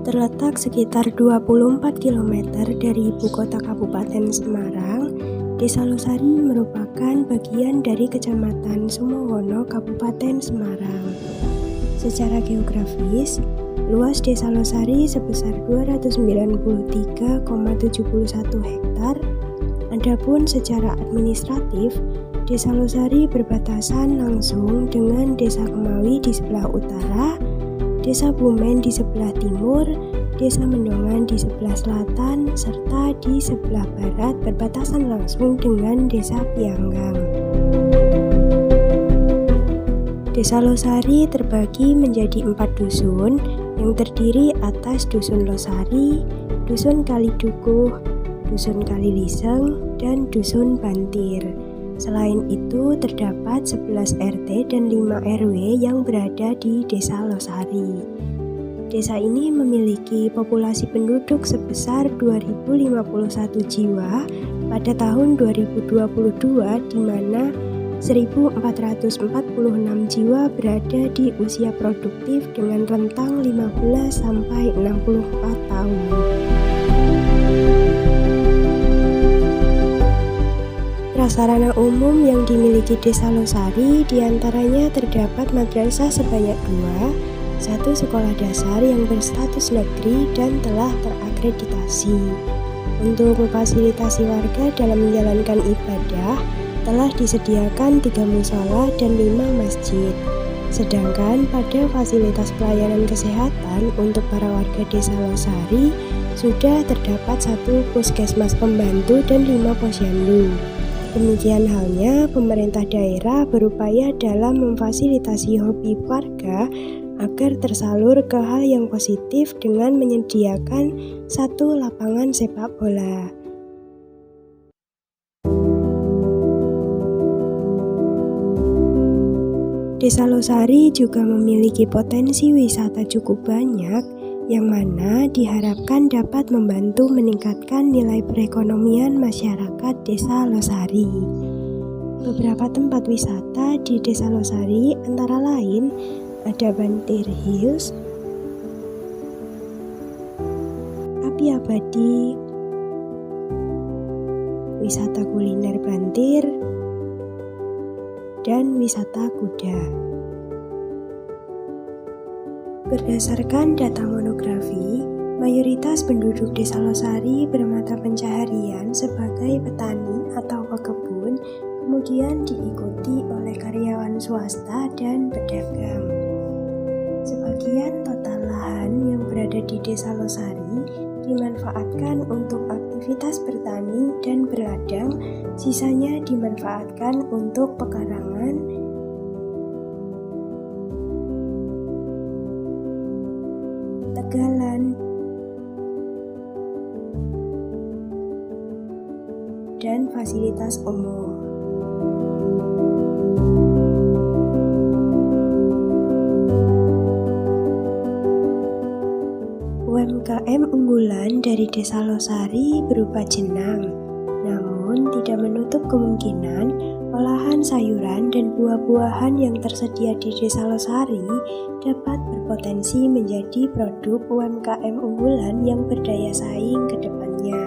Terletak sekitar 24 km dari ibu kota Kabupaten Semarang, Desa Losari merupakan bagian dari Kecamatan Sumowono, Kabupaten Semarang. Secara geografis, luas Desa Losari sebesar 293,71 hektar. Adapun secara administratif, Desa Losari berbatasan langsung dengan Desa Kemawi di sebelah utara, Desa Bumen di sebelah timur, Desa Mendongan di sebelah selatan, serta di sebelah barat berbatasan langsung dengan Desa Pianggang. Desa Losari terbagi menjadi 4 dusun yang terdiri atas Dusun Losari, Dusun Kalidukuh, Dusun Kaliliseng, dan Dusun Bantir. Selain itu, terdapat 11 RT dan 5 RW yang berada di Desa Losari. Desa ini memiliki populasi penduduk sebesar 2.051 jiwa pada tahun 2022, di mana 1.446 jiwa berada di usia produktif dengan rentang 15 sampai 64 tahun. Prasarana umum yang dimiliki Desa Losari diantaranya terdapat madrasah sebanyak 2, 1 sekolah dasar yang berstatus negeri dan telah terakreditasi. Untuk memfasilitasi warga dalam menjalankan ibadah, telah disediakan 3 mushola dan 5 masjid. Sedangkan pada fasilitas pelayanan kesehatan untuk para warga Desa Losari sudah terdapat 1 puskesmas pembantu dan 5 posyandu. Demikian halnya, pemerintah daerah berupaya dalam memfasilitasi hobi warga agar tersalur ke hal yang positif dengan menyediakan 1 lapangan sepak bola. Desa Losari juga memiliki potensi wisata cukup banyak, yang mana diharapkan dapat membantu meningkatkan nilai perekonomian masyarakat Desa Losari. Beberapa tempat wisata di Desa Losari antara lain ada Bantir Hills, Api Abadi, wisata kuliner Bantir, dan wisata kuda. Berdasarkan data monografi, mayoritas penduduk Desa Losari bermata pencaharian sebagai petani atau pekebun, kemudian diikuti oleh karyawan swasta dan pedagang. Sebagian total lahan yang berada di Desa Losari dimanfaatkan untuk aktivitas bertani dan berladang, sisanya dimanfaatkan untuk pekarangan, tegalan, dan fasilitas umum. UMKM unggulan dari Desa Losari berupa jenang, namun tidak menutup kemungkinan olahan sayuran dan buah-buahan yang tersedia di Desa Losari dapat berpotensi menjadi produk UMKM unggulan yang berdaya saing ke depannya.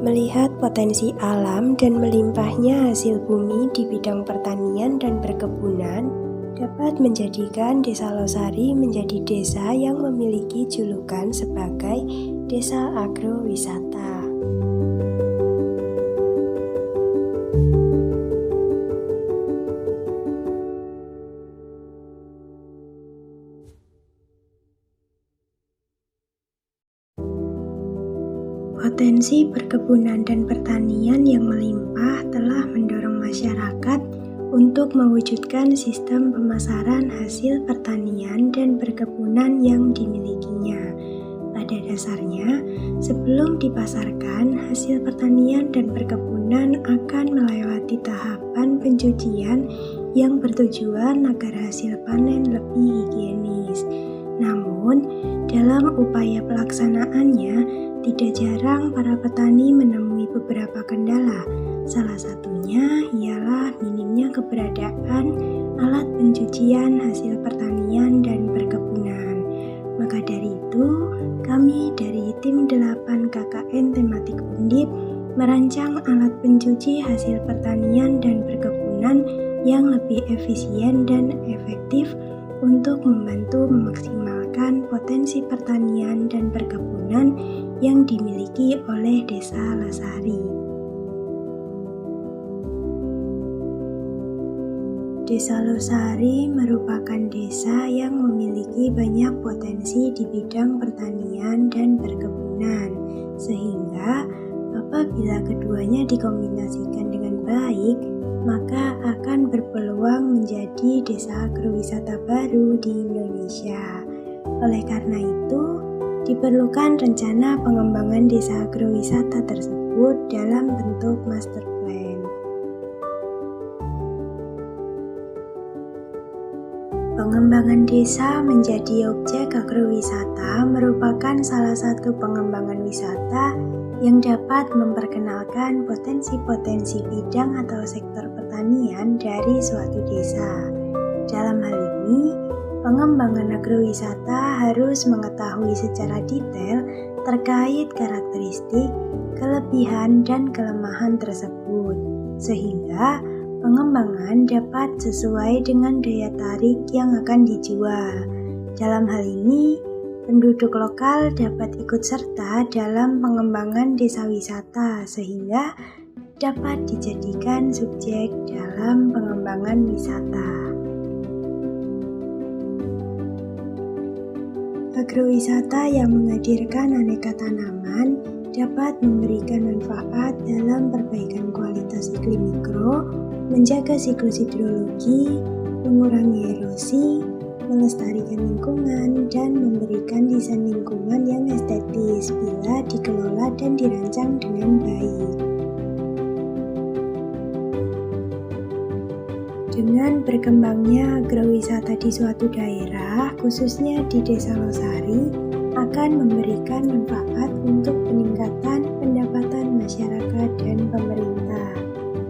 Melihat potensi alam dan melimpahnya hasil bumi di bidang pertanian dan perkebunan dapat menjadikan Desa Losari menjadi desa yang memiliki julukan sebagai Desa Agrowisata. Potensi perkebunan dan pertanian yang melimpah telah mendorong masyarakat untuk mewujudkan sistem pemasaran hasil pertanian dan perkebunan yang dimilikinya. Pada dasarnya, sebelum dipasarkan, hasil pertanian dan perkebunan akan melewati tahapan pencucian yang bertujuan agar hasil panen lebih higienis. Namun, dalam upaya pelaksanaannya, tidak jarang para petani menemui beberapa kendala. Salah satunya ialah minimnya keberadaan alat pencucian hasil pertanian dan perkebunan. Maka dari itu, kami dari tim 8 KKN tematik Undip merancang alat pencuci hasil pertanian dan perkebunan yang lebih efisien dan efektif untuk membantu memaksimalkan potensi pertanian dan perkebunan yang dimiliki oleh Desa Lesari. Desa Losari merupakan desa yang memiliki banyak potensi di bidang pertanian dan perkebunan, sehingga apabila keduanya dikombinasikan dengan baik, maka akan berpeluang menjadi desa agrowisata baru di Indonesia. Oleh karena itu, diperlukan rencana pengembangan desa agrowisata tersebut dalam bentuk master plan. Pengembangan desa menjadi objek agrowisata merupakan salah satu pengembangan wisata yang dapat memperkenalkan potensi-potensi bidang atau sektor pertanian dari suatu desa. Dalam hal ini, pengembangan agrowisata harus mengetahui secara detail terkait karakteristik, kelebihan, dan kelemahan tersebut, sehingga pengembangan dapat sesuai dengan daya tarik yang akan dijual. Dalam hal ini, penduduk lokal dapat ikut serta dalam pengembangan desa wisata sehingga dapat dijadikan subjek dalam pengembangan wisata. Agrowisata yang menghadirkan aneka tanaman dapat memberikan manfaat dalam perbaikan kualitas iklim mikro, menjaga siklus hidrologi, mengurangi erosi, melestarikan lingkungan, dan memberikan desain lingkungan yang estetis bila dikelola dan dirancang dengan baik. Dengan berkembangnya agrowisata di suatu daerah, khususnya di Desa Losari, akan memberikan manfaat untuk peningkatan pendapatan masyarakat dan pemerintah.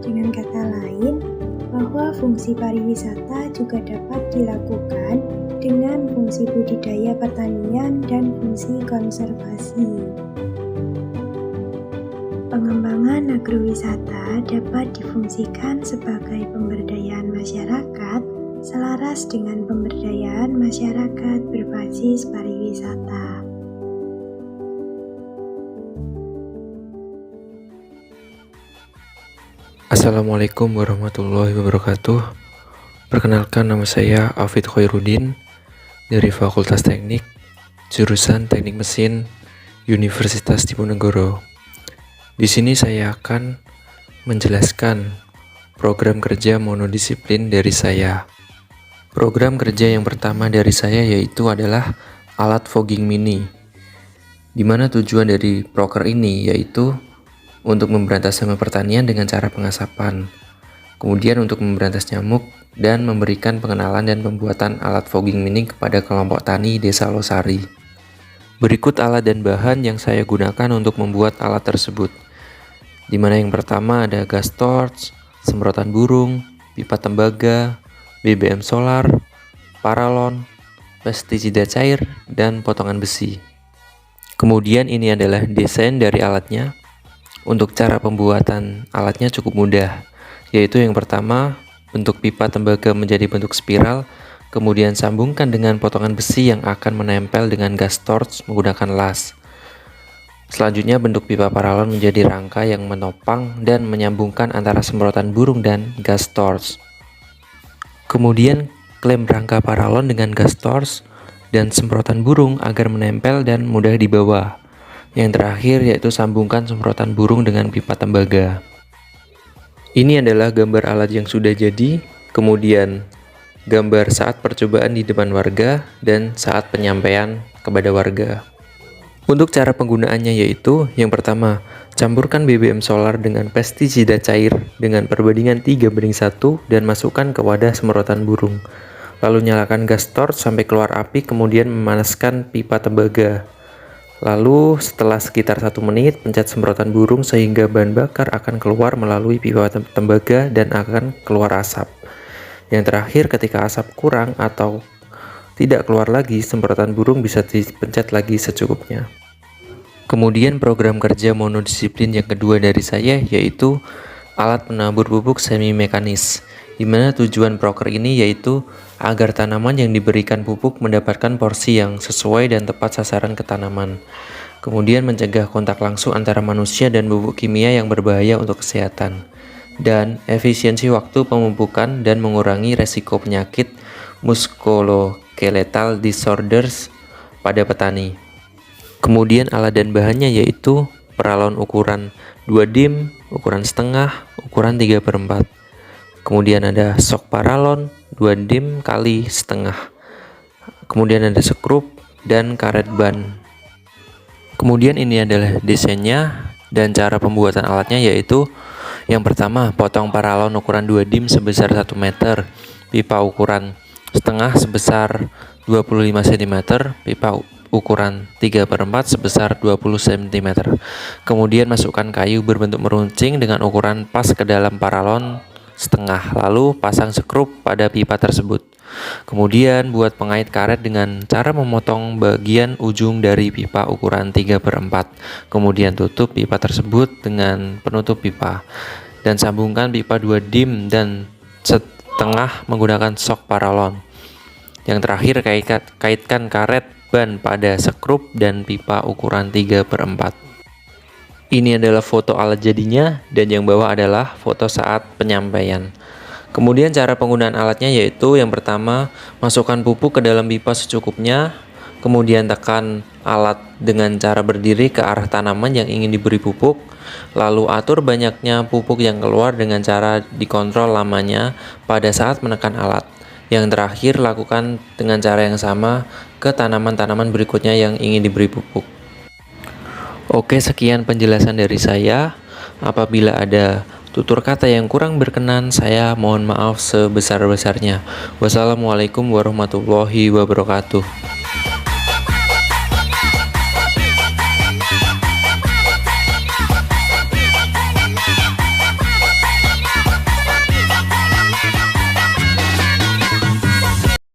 Dengan kata lain, bahwa fungsi pariwisata juga dapat dilakukan dengan fungsi budidaya pertanian dan fungsi konservasi. Pengembangan agrowisata dapat difungsikan sebagai pemberdayaan masyarakat selaras dengan pemberdayaan masyarakat berbasis pariwisata. Assalamualaikum warahmatullahi wabarakatuh. Perkenalkan, nama saya Afid Khairuddin dari Fakultas Teknik, jurusan Teknik Mesin, Universitas Diponegoro. Di sini saya akan menjelaskan program kerja monodisiplin dari saya. Program kerja yang pertama dari saya yaitu adalah alat fogging mini, di mana tujuan dari proker ini yaitu untuk memberantas hama pertanian dengan cara pengasapan, kemudian untuk memberantas nyamuk, dan memberikan pengenalan dan pembuatan alat fogging mini kepada kelompok tani Desa Losari. Berikut alat dan bahan yang saya gunakan untuk membuat alat tersebut, di mana yang pertama ada gas torch, semprotan burung, pipa tembaga, BBM solar, paralon, pestisida cair, dan potongan besi. Kemudian ini adalah desain dari alatnya. Untuk cara pembuatan alatnya cukup mudah, yaitu yang pertama, bentuk pipa tembaga menjadi bentuk spiral, kemudian sambungkan dengan potongan besi yang akan menempel dengan gas torch menggunakan las. Selanjutnya, bentuk pipa paralon menjadi rangka yang menopang dan menyambungkan antara semprotan burung dan gas torch. Kemudian, klem rangka paralon dengan gas torch dan semprotan burung agar menempel dan mudah dibawa. Yang terakhir yaitu sambungkan semprotan burung dengan pipa tembaga. Ini adalah gambar alat yang sudah jadi, kemudian gambar saat percobaan di depan warga dan saat penyampaian kepada warga. Untuk cara penggunaannya yaitu, yang pertama, campurkan BBM solar dengan pestisida cair dengan perbandingan 3:1 dan masukkan ke wadah semprotan burung. Lalu nyalakan gas torch sampai keluar api, kemudian memanaskan pipa tembaga. Lalu setelah sekitar 1 menit, pencet semprotan burung sehingga bahan bakar akan keluar melalui pipa tembaga dan akan keluar asap. Yang terakhir, ketika asap kurang atau tidak keluar lagi, semprotan burung bisa dipencet lagi secukupnya. Kemudian program kerja monodisiplin yang kedua dari saya yaitu alat penabur pupuk semi mekanis, di mana tujuan proker ini yaitu agar tanaman yang diberikan pupuk mendapatkan porsi yang sesuai dan tepat sasaran ke tanaman. Kemudian mencegah kontak langsung antara manusia dan pupuk kimia yang berbahaya untuk kesehatan. Dan efisiensi waktu pemupukan dan mengurangi resiko penyakit musculoskeletal disorders pada petani. Kemudian alat dan bahannya yaitu peralon ukuran 2 dim, ukuran setengah, ukuran 3/4. Kemudian ada sok paralon 2 dim kali setengah. Kemudian ada skrup dan karet ban. Kemudian ini adalah desainnya dan cara pembuatan alatnya yaitu yang pertama, potong paralon ukuran 2 dim sebesar 1 meter, pipa ukuran setengah sebesar 25 cm, pipa ukuran 3/4 sebesar 20 cm. Kemudian masukkan kayu berbentuk meruncing dengan ukuran pas ke dalam paralon setengah, lalu pasang skrup pada pipa tersebut. Kemudian buat pengait karet dengan cara memotong bagian ujung dari pipa ukuran 3/4. Kemudian tutup pipa tersebut dengan penutup pipa dan sambungkan pipa 2 dim dan setengah menggunakan sok paralon. Yang terakhir, kaitkan karet ban pada skrup dan pipa ukuran 3/4. Ini adalah foto alat jadinya dan yang bawah adalah foto saat penyampaian. Kemudian cara penggunaan alatnya yaitu yang pertama, masukkan pupuk ke dalam pipa secukupnya, kemudian tekan alat dengan cara berdiri ke arah tanaman yang ingin diberi pupuk, lalu atur banyaknya pupuk yang keluar dengan cara dikontrol lamanya pada saat menekan alat. Yang terakhir, lakukan dengan cara yang sama ke tanaman-tanaman berikutnya yang ingin diberi pupuk. Oke, sekian penjelasan dari saya. Apabila ada tutur kata yang kurang berkenan, saya mohon maaf sebesar-besarnya. Wassalamualaikum warahmatullahi wabarakatuh.